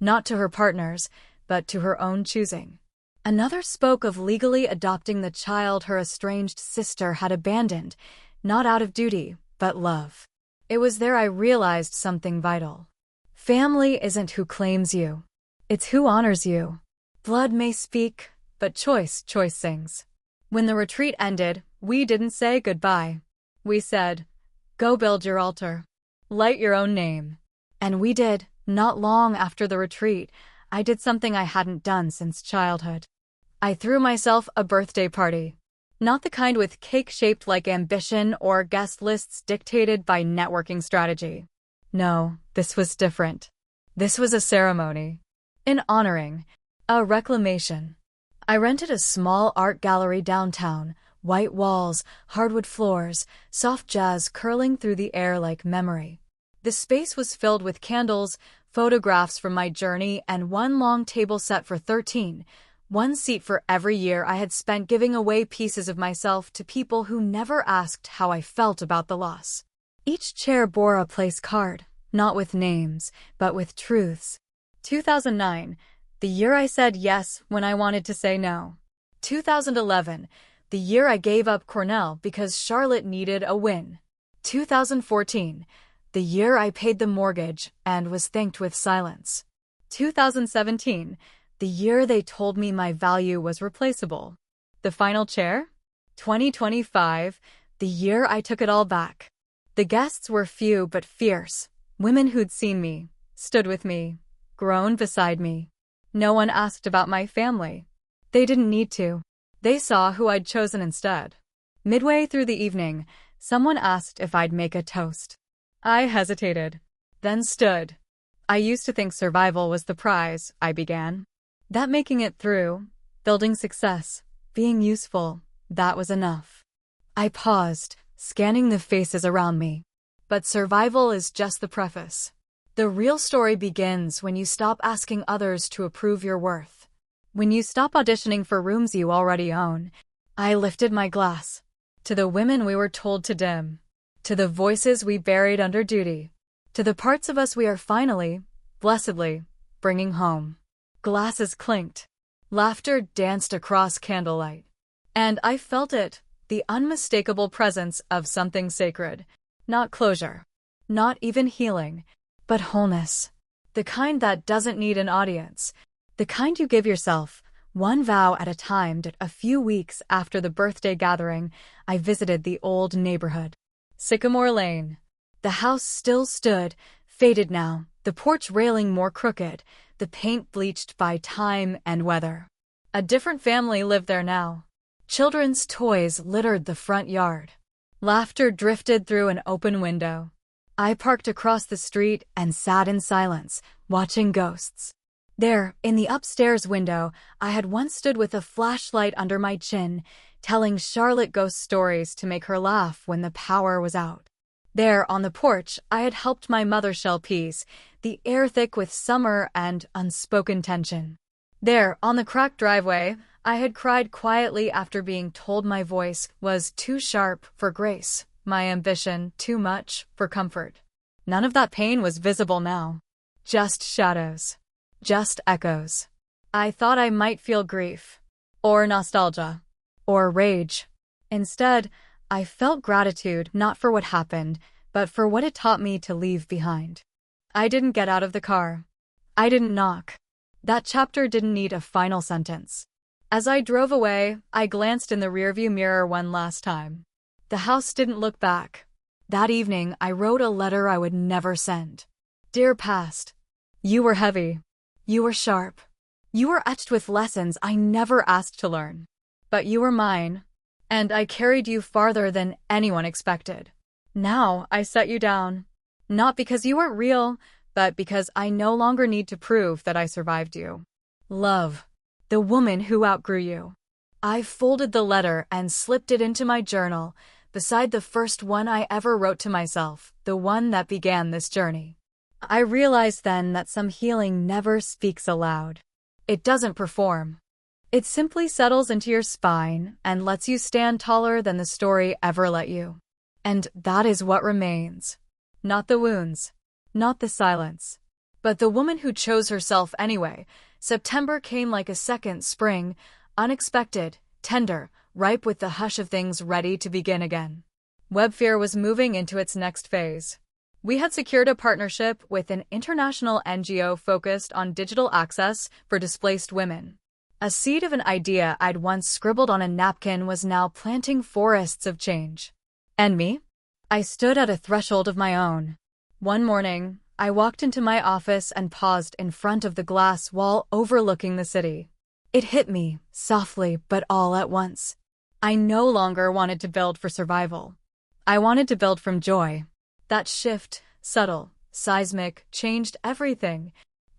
not to her partner's, but to her own choosing. Another spoke of legally adopting the child her estranged sister had abandoned, not out of duty, but love. It was there I realized something vital. Family isn't who claims you. It's who honors you. Blood may speak, but choice sings. When the retreat ended, we didn't say goodbye. We said, go build your altar. Light your own name. And we did. Not long after the retreat, I did something I hadn't done since childhood. I threw myself a birthday party. Not the kind with cake shaped like ambition or guest lists dictated by networking strategy. No, this was different. This was a ceremony. An honoring. A reclamation. I rented a small art gallery downtown, white walls, hardwood floors, soft jazz curling through the air like memory. The space was filled with candles, photographs from my journey, and one long table set for 13, one seat for every year I had spent giving away pieces of myself to people who never asked how I felt about the loss. Each chair bore a place card, not with names, but with truths. 2009, the year I said yes when I wanted to say no. 2011, the year I gave up Cornell because Charlotte needed a win. 2014, the year I paid the mortgage and was thanked with silence. 2017, the year they told me my value was replaceable. The final chair? 2025, the year I took it all back. The guests were few but fierce, women who'd seen me, stood with me, grown beside me. No one asked about my family. They didn't need to. They saw who I'd chosen instead. Midway through the evening, someone asked if I'd make a toast. I hesitated, then stood. I used to think survival was the prize, I began. That making it through, building success, being useful, that was enough. I paused, scanning the faces around me. But survival is just the preface. The real story begins when you stop asking others to approve your worth. When you stop auditioning for rooms you already own. I lifted my glass. To the women we were told to dim. To the voices we buried under duty. To the parts of us we are finally, blessedly, bringing home. Glasses clinked. Laughter danced across candlelight. And I felt it, the unmistakable presence of something sacred. Not closure. Not even healing. But wholeness. The kind that doesn't need an audience. The kind you give yourself, one vow at a time. A few weeks after the birthday gathering, I visited the old neighborhood. Sycamore Lane. The house still stood, faded now, the porch railing more crooked, the paint bleached by time and weather. A different family lived there now. Children's toys littered the front yard. Laughter drifted through an open window. I parked across the street and sat in silence, watching ghosts. There, in the upstairs window, I had once stood with a flashlight under my chin, telling Charlotte ghost stories to make her laugh when the power was out. There, on the porch, I had helped my mother shell peas, the air thick with summer and unspoken tension. There, on the cracked driveway, I had cried quietly after being told my voice was too sharp for grace, my ambition too much for comfort. None of that pain was visible now. Just shadows. Just echoes. I thought I might feel grief. Or nostalgia. Or rage. Instead, I felt gratitude not for what happened, but for what it taught me to leave behind. I didn't get out of the car. I didn't knock. That chapter didn't need a final sentence. As I drove away, I glanced in the rearview mirror one last time. The house didn't look back. That evening, I wrote a letter I would never send. Dear past, you were heavy. You were sharp. You were etched with lessons I never asked to learn. But you were mine, and I carried you farther than anyone expected. Now I set you down, not because you weren't real, but because I no longer need to prove that I survived you. Love, the woman who outgrew you. I folded the letter and slipped it into my journal, beside the first one I ever wrote to myself, the one that began this journey. I realized then that some healing never speaks aloud. It doesn't perform. It simply settles into your spine and lets you stand taller than the story ever let you. And that is what remains. Not the wounds, not the silence, but the woman who chose herself anyway. September came like a second spring, unexpected, tender, ripe with the hush of things ready to begin again. Webfear was moving into its next phase. We had secured a partnership with an international NGO focused on digital access for displaced women. A seed of an idea I'd once scribbled on a napkin was now planting forests of change. And me? I stood at a threshold of my own. One morning, I walked into my office and paused in front of the glass wall overlooking the city. It hit me, softly but all at once. I no longer wanted to build for survival. I wanted to build from joy. That shift, subtle, seismic, changed everything.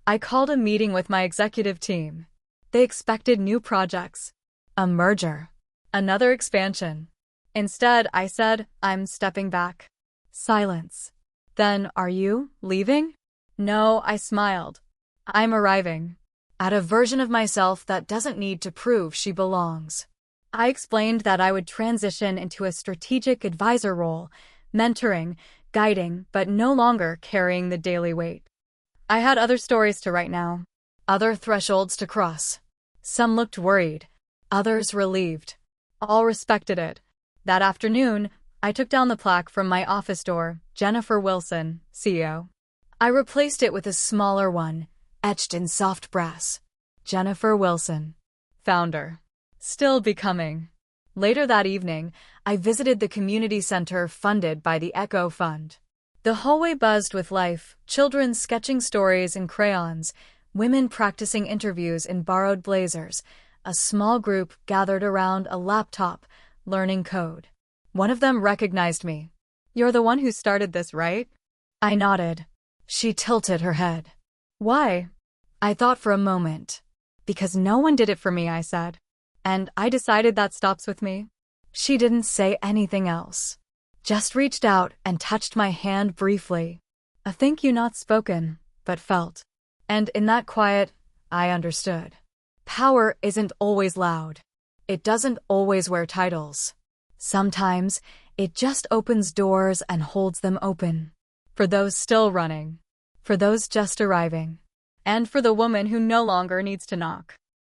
I called a meeting with my executive team. They expected new projects, a merger, another expansion. Instead, I said, I'm stepping back. Silence. Then, are you leaving? No, I smiled. I'm arriving. At a version of myself that doesn't need to prove she belongs. I explained that I would transition into a strategic advisor role, mentoring, guiding, but no longer carrying the daily weight. I had other stories to write now. Other thresholds to cross. Some looked worried, others relieved. All respected it. That afternoon, I took down the plaque from my office door, Jennifer Wilson, CEO. I replaced it with a smaller one, etched in soft brass. Jennifer Wilson, founder. Still becoming. Later that evening, I visited the community center funded by the Echo Fund. The hallway buzzed with life, children sketching stories in crayons, women practicing interviews in borrowed blazers, a small group gathered around a laptop, learning code. One of them recognized me. You're the one who started this, right? I nodded. She tilted her head. Why? I thought for a moment. Because no one did it for me, I said. And I decided that stops with me. She didn't say anything else. Just reached out and touched my hand briefly. A thank you not spoken, but felt. And in that quiet, I understood. Power isn't always loud. It doesn't always wear titles. Sometimes, it just opens doors and holds them open. For those still running. For those just arriving. And for the woman who no longer needs to knock.